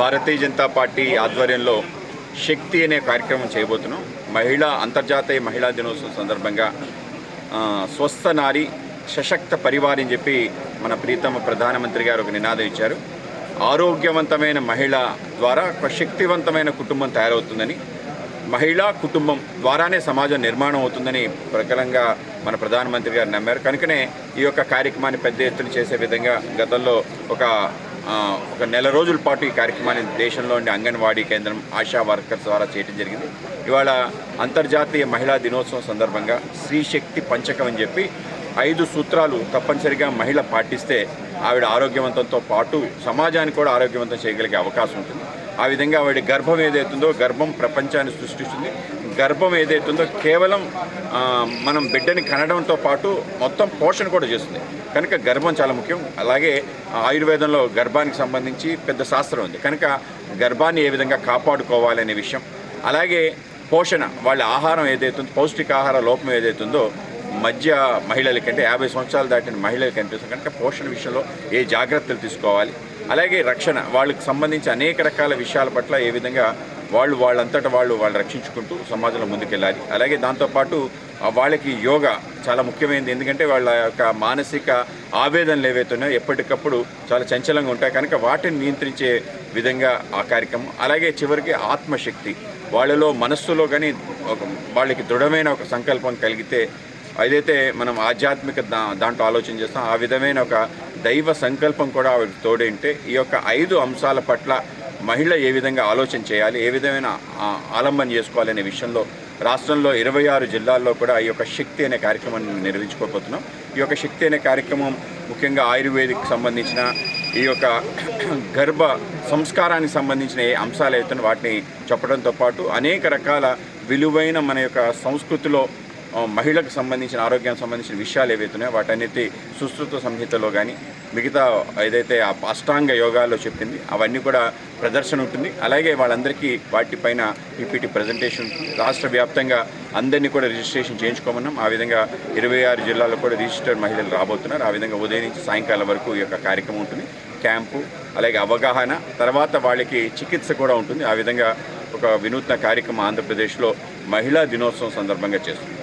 Bharatiya Janata party ఆధ్వర్యంలో శక్తి అనే కార్యక్రమం చేయబోతున్నాం. అంతర్జాతీయ మహిళా దినోత్సవం సందర్భంగా స్వస్థ నారి సశక్త పరివార్ అని చెప్పి మన ప్రీతమ ప్రధానమంత్రి గారు ఒక నినాదం ఇచ్చారు. ఆరోగ్యవంతమైన మహిళ ద్వారా ఒక శక్తివంతమైన కుటుంబం తయారవుతుందని, మహిళా కుటుంబం ద్వారానే సమాజం నిర్మాణం అవుతుందని ప్రకలంగా మన ప్రధానమంత్రి గారు నమ్మారు. కనుకనే ఈ యొక్క కార్యక్రమాన్ని పెద్ద ఎత్తున చేసే విధంగా గతంలో ఒక నెల రోజుల పాటు ఈ కార్యక్రమాన్ని దేశంలోని అంగన్వాడీ కేంద్రం, ఆశా వర్కర్స్ ద్వారా చేయడం జరిగింది. ఇవాళ అంతర్జాతీయ మహిళా దినోత్సవం సందర్భంగా స్త్రీ శక్తి పంచకం అని చెప్పి 5 సూత్రాలు తప్పనిసరిగా మహిళ పాటిస్తే ఆవిడ ఆరోగ్యవంతంతో పాటు సమాజాన్ని కూడా ఆరోగ్యవంతం చేయగలిగే అవకాశం ఉంటుంది. ఆ విధంగా ఆవిడ గర్భం ఏదైతుందో గర్భం ప్రపంచాన్ని సృష్టిస్తుంది. గర్భం ఏదైతుందో కేవలం మనం బిడ్డని కనడంతో పాటు మొత్తం పోషణ కూడా చేస్తుంది. కనుక గర్భం చాలా ముఖ్యం. అలాగే ఆయుర్వేదంలో గర్భానికి సంబంధించి పెద్ద శాస్త్రం ఉంది. కనుక గర్భాన్ని ఏ విధంగా కాపాడుకోవాలనే విషయం, అలాగే పోషణ, వాళ్ళ ఆహారం ఏదైతుందో పౌష్టికాహార లోపం ఏదైతుందో మధ్య మహిళలకంటే 50 సంవత్సరాలు దాటిన మహిళలకు కనిపిస్తుంది. కనుక పోషణ విషయంలో ఏ జాగ్రత్తలు తీసుకోవాలి, అలాగే రక్షణ, వాళ్ళకి సంబంధించి అనేక రకాల విషయాల పట్ల ఏ విధంగా వాళ్ళంతటా వాళ్ళు రక్షించుకుంటూ సమాజంలో ముందుకెళ్ళాలి. అలాగే దాంతోపాటు వాళ్ళకి యోగా చాలా ముఖ్యమైనది. ఎందుకంటే వాళ్ళ యొక్క మానసిక ఆవేదనలు ఏవైతున్నాయో ఎప్పటికప్పుడు చాలా చంచలంగా ఉంటాయి. కనుక వాటిని నియంత్రించే విధంగా ఆ కార్యక్రమం. అలాగే చివరికి ఆత్మశక్తి, వాళ్ళలో మనస్సులో కానీ వాళ్ళకి దృఢమైన ఒక సంకల్పం కలిగితే, ఏదైతే మనం ఆధ్యాత్మిక దాంట్లో ఆలోచన చేస్తాం ఆ విధమైన ఒక దైవ సంకల్పం కూడా ఆవిడకి తోడేంటే ఈ యొక్క 5 అంశాల పట్ల మహిళ ఏ విధంగా ఆలోచన చేయాలి, ఏ విధమైన ఆలంబన చేసుకోవాలనే విషయంలో రాష్ట్రంలో 26 జిల్లాల్లో కూడా ఈ యొక్క శక్తి అనే కార్యక్రమాన్ని నిర్వహించుకోబోతున్నాం. ఈ యొక్క శక్తి అనే కార్యక్రమం ముఖ్యంగా ఆయుర్వేదిక్ సంబంధించిన ఈ యొక్క గర్భ సంస్కారానికి సంబంధించిన ఏ అంశాలు అవుతున్న వాటిని చెప్పడంతో పాటు అనేక రకాల విలువైన మన యొక్క సంస్కృతిలో మహిళకు సంబంధించిన ఆరోగ్యానికి సంబంధించిన విషయాలు ఏవైతున్నాయో వాటన్నిటి సుశ్రుత సంహితలో కానీ మిగతా ఏదైతే ఆ అష్టాంగ యోగాల్లో చెప్పింది అవన్నీ కూడా ప్రదర్శన ఉంటుంది. అలాగే వాళ్ళందరికీ వాటిపైన పీపీటీ ప్రజెంటేషన్ ఉంటుంది. రాష్ట్ర వ్యాప్తంగా అందరినీ కూడా రిజిస్ట్రేషన్ చేయించుకోమన్నాం. ఆ విధంగా 26 జిల్లాల్లో కూడా రిజిస్టర్డ్ మహిళలు రాబోతున్నారు. ఆ విధంగా ఉదయం నుంచి సాయంకాలం వరకు ఈ యొక్క కార్యక్రమం ఉంటుంది. క్యాంపు, అలాగే అవగాహన, తర్వాత వాళ్ళకి చికిత్స కూడా ఉంటుంది. ఆ విధంగా ఒక వినూత్న కార్యక్రమం ఆంధ్రప్రదేశ్లో మహిళా దినోత్సవం సందర్భంగా చేస్తుంది.